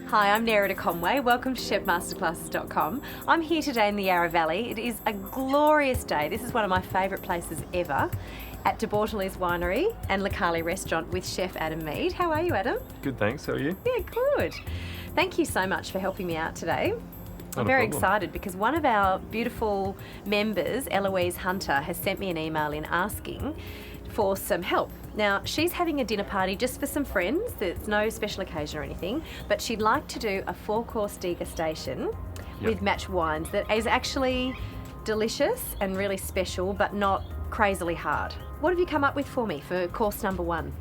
Hi, I'm Nerida Conway. Welcome to chefmasterclasses.com. I'm here today in the Yarra Valley. It is a glorious day. This is one of my favourite places ever, at Bortoli's Winery and Locale Restaurant with Chef Mead. How are you, Adam? Good, thanks. How are you? Yeah, good. Thank you so much for helping me out today. I'm very excited because one of our beautiful members, Eloise Hunter, has sent me an email in asking for some help. Now, she's having a dinner party just for some friends. There's no special occasion or anything, but she'd like to do a 4-course degustation with match wines that is actually delicious and really special, but not crazily hard. What have you come up with for me for course number 1?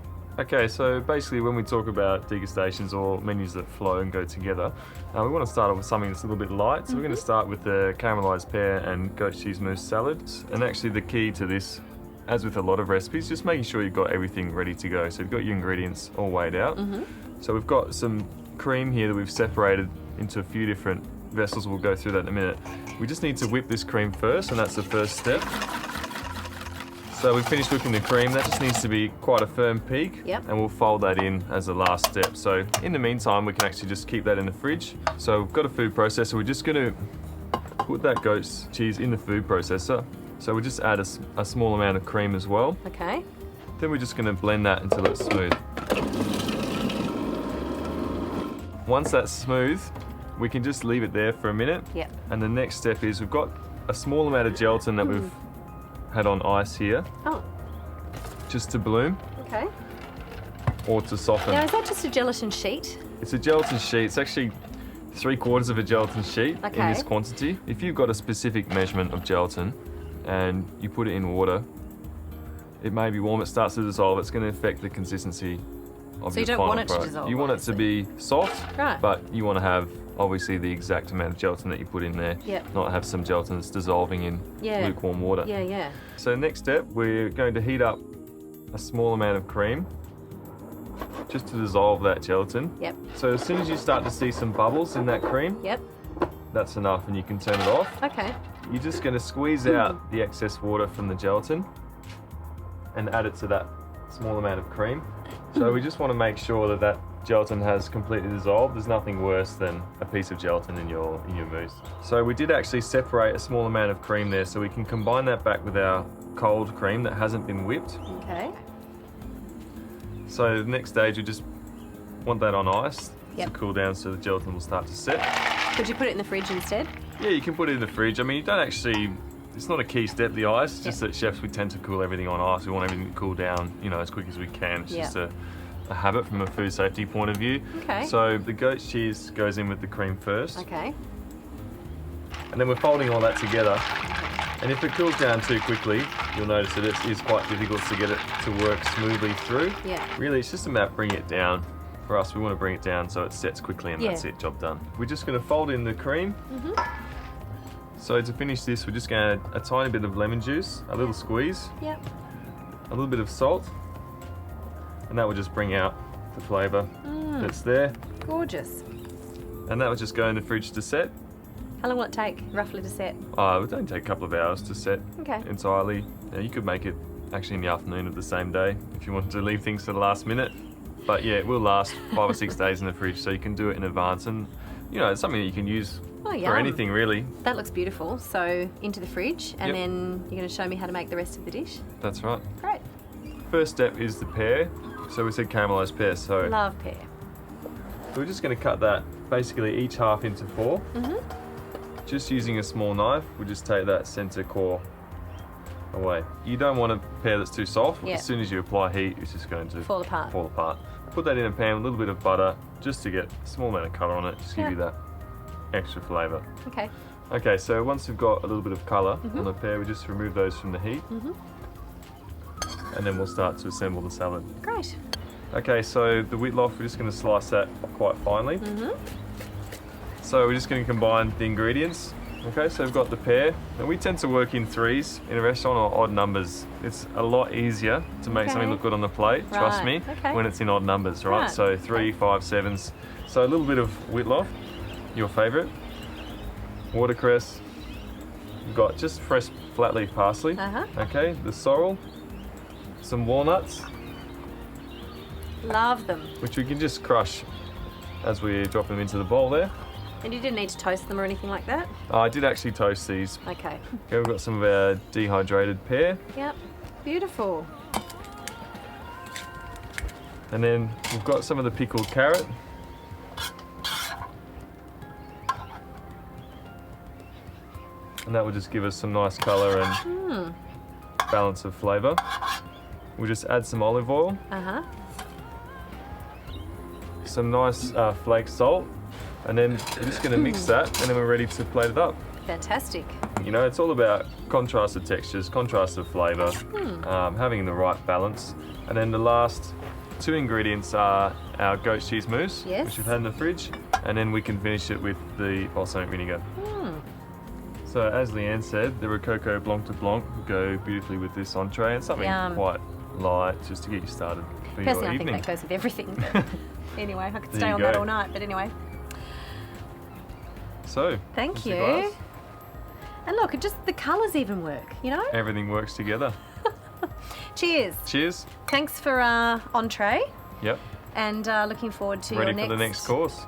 Okay, so basically when we talk about degustations or menus that flow and go together, we want to start off with something that's a little bit light. So we're going to start with the caramelised pear and goat cheese mousse salad. And actually the key to this, as with a lot of recipes, just making sure you've got everything ready to go. So you've got your ingredients all weighed out. So we've got some cream here that we've separated into a few different vessels. We'll go through that in a minute. We just need to whip this cream first, and that's the first step. So we've finished whipping the cream. That just needs to be quite a firm peak, and we'll fold that in as the last step. So in the meantime, we can actually just keep that in the fridge. So we've got a food processor. We're just going to put that goat's cheese in the food processor. So we'll just add a small amount of cream as well. Okay. Then we're just going to blend that until it's smooth. Once that's smooth, we can just leave it there for a minute. And the next step is we've got a small amount of gelatin that we've had on ice here. Just to bloom. Okay. Or to soften. Now, is that just a gelatin sheet? It's a gelatin sheet. It's actually 3/4 of a gelatin sheet in this quantity. If you've got a specific measurement of gelatin and you put it in water, it may be warm, it starts to dissolve, it's going to affect the consistency of your final product. So you don't want it to dissolve? You want it to be soft, but you want to have obviously the exact amount of gelatin that you put in there, not have some gelatin that's dissolving in lukewarm water. So next step, we're going to heat up a small amount of cream just to dissolve that gelatin. So as soon as you start to see some bubbles in that cream, that's enough and you can turn it off. You're just going to squeeze out the excess water from the gelatin and add it to that small amount of cream. So we just want to make sure that that gelatin has completely dissolved. There's nothing worse than a piece of gelatin in your mousse. So we did actually separate a small amount of cream there, so we can combine that back with our cold cream that hasn't been whipped. So the next stage, we just want that on ice to cool down so the gelatin will start to set. Could you put it in the fridge instead? Yeah, you can put it in the fridge. I mean, you don't actually, it's not a key step, the ice. It's just that chefs, we tend to cool everything on ice. We want everything to cool down, as quick as we can. It's just a habit from a food safety point of view. So the goat cheese goes in with the cream first. And then we're folding all that together. And if it cools down too quickly, you'll notice that it is quite difficult to get it to work smoothly through. Really, it's just about bringing it down. For us, we want to bring it down so it sets quickly and that's it, job done. We're just going to fold in the cream. So to finish this, we're just going to add a tiny bit of lemon juice, a little squeeze, a little bit of salt, and that will just bring out the flavour that's there. Gorgeous. And that will just go in the fridge to set. How long will it take, roughly, to set? It would only take a couple of hours to set entirely. You could make it actually in the afternoon of the same day if you wanted to leave things to the last minute. But yeah, it will last 5 or 6 days in the fridge, so you can do it in advance. And, it's something that you can use for anything, really. That looks beautiful. So into the fridge, and then you're going to show me how to make the rest of the dish? That's right. Great. First step is the pear. So we said caramelised pear. So love pear. So we're just going to cut that basically each half into 4. Just using a small knife, we'll just take that centre core away. You don't want a pear that's too soft. As soon as you apply heat, it's just going to fall apart. Put that in a pan with a little bit of butter just to get a small amount of colour on it, just give you that extra flavour. Okay, so once we've got a little bit of colour on the pear, we just remove those from the heat. And then we'll start to assemble the salad. Great. Okay, so the whitloaf, we're just going to slice that quite finely. So we're just going to combine the ingredients. Okay, so we've got the pear, and we tend to work in 3s in a restaurant or odd numbers. It's a lot easier to make something look good on the plate, trust me, when it's in odd numbers, right? So 3, 5, 7s. So a little bit of whitloaf, your favourite, watercress, we've got just fresh flat leaf parsley, okay, the sorrel, some walnuts. Love them. Which we can just crush as we drop them into the bowl there. And you didn't need to toast them or anything like that? I did actually toast these. Okay. Okay, we've got some of our dehydrated pear. Yep, beautiful. And then we've got some of the pickled carrot. And that will just give us some nice colour and balance of flavour. We'll just add some olive oil. Some nice flake salt. And then we're just going to mix that, and then we're ready to plate it up. Fantastic. You know, it's all about contrast of textures, contrast of flavour, having the right balance. And then the last two ingredients are our goat cheese mousse, which we've had in the fridge, and then we can finish it with the balsamic vinegar. So as Leanne said, the Rococo Blanc de Blanc will go beautifully with this entree, and something quite light just to get you started for your Personally, evening. I think that goes with everything. But anyway, I could stay on that all night, but anyway. So, thank you. And look, the colours even work, you know? Everything works together. Cheers. Cheers. Thanks for entree. Yep. And looking forward to Ready your for the next course.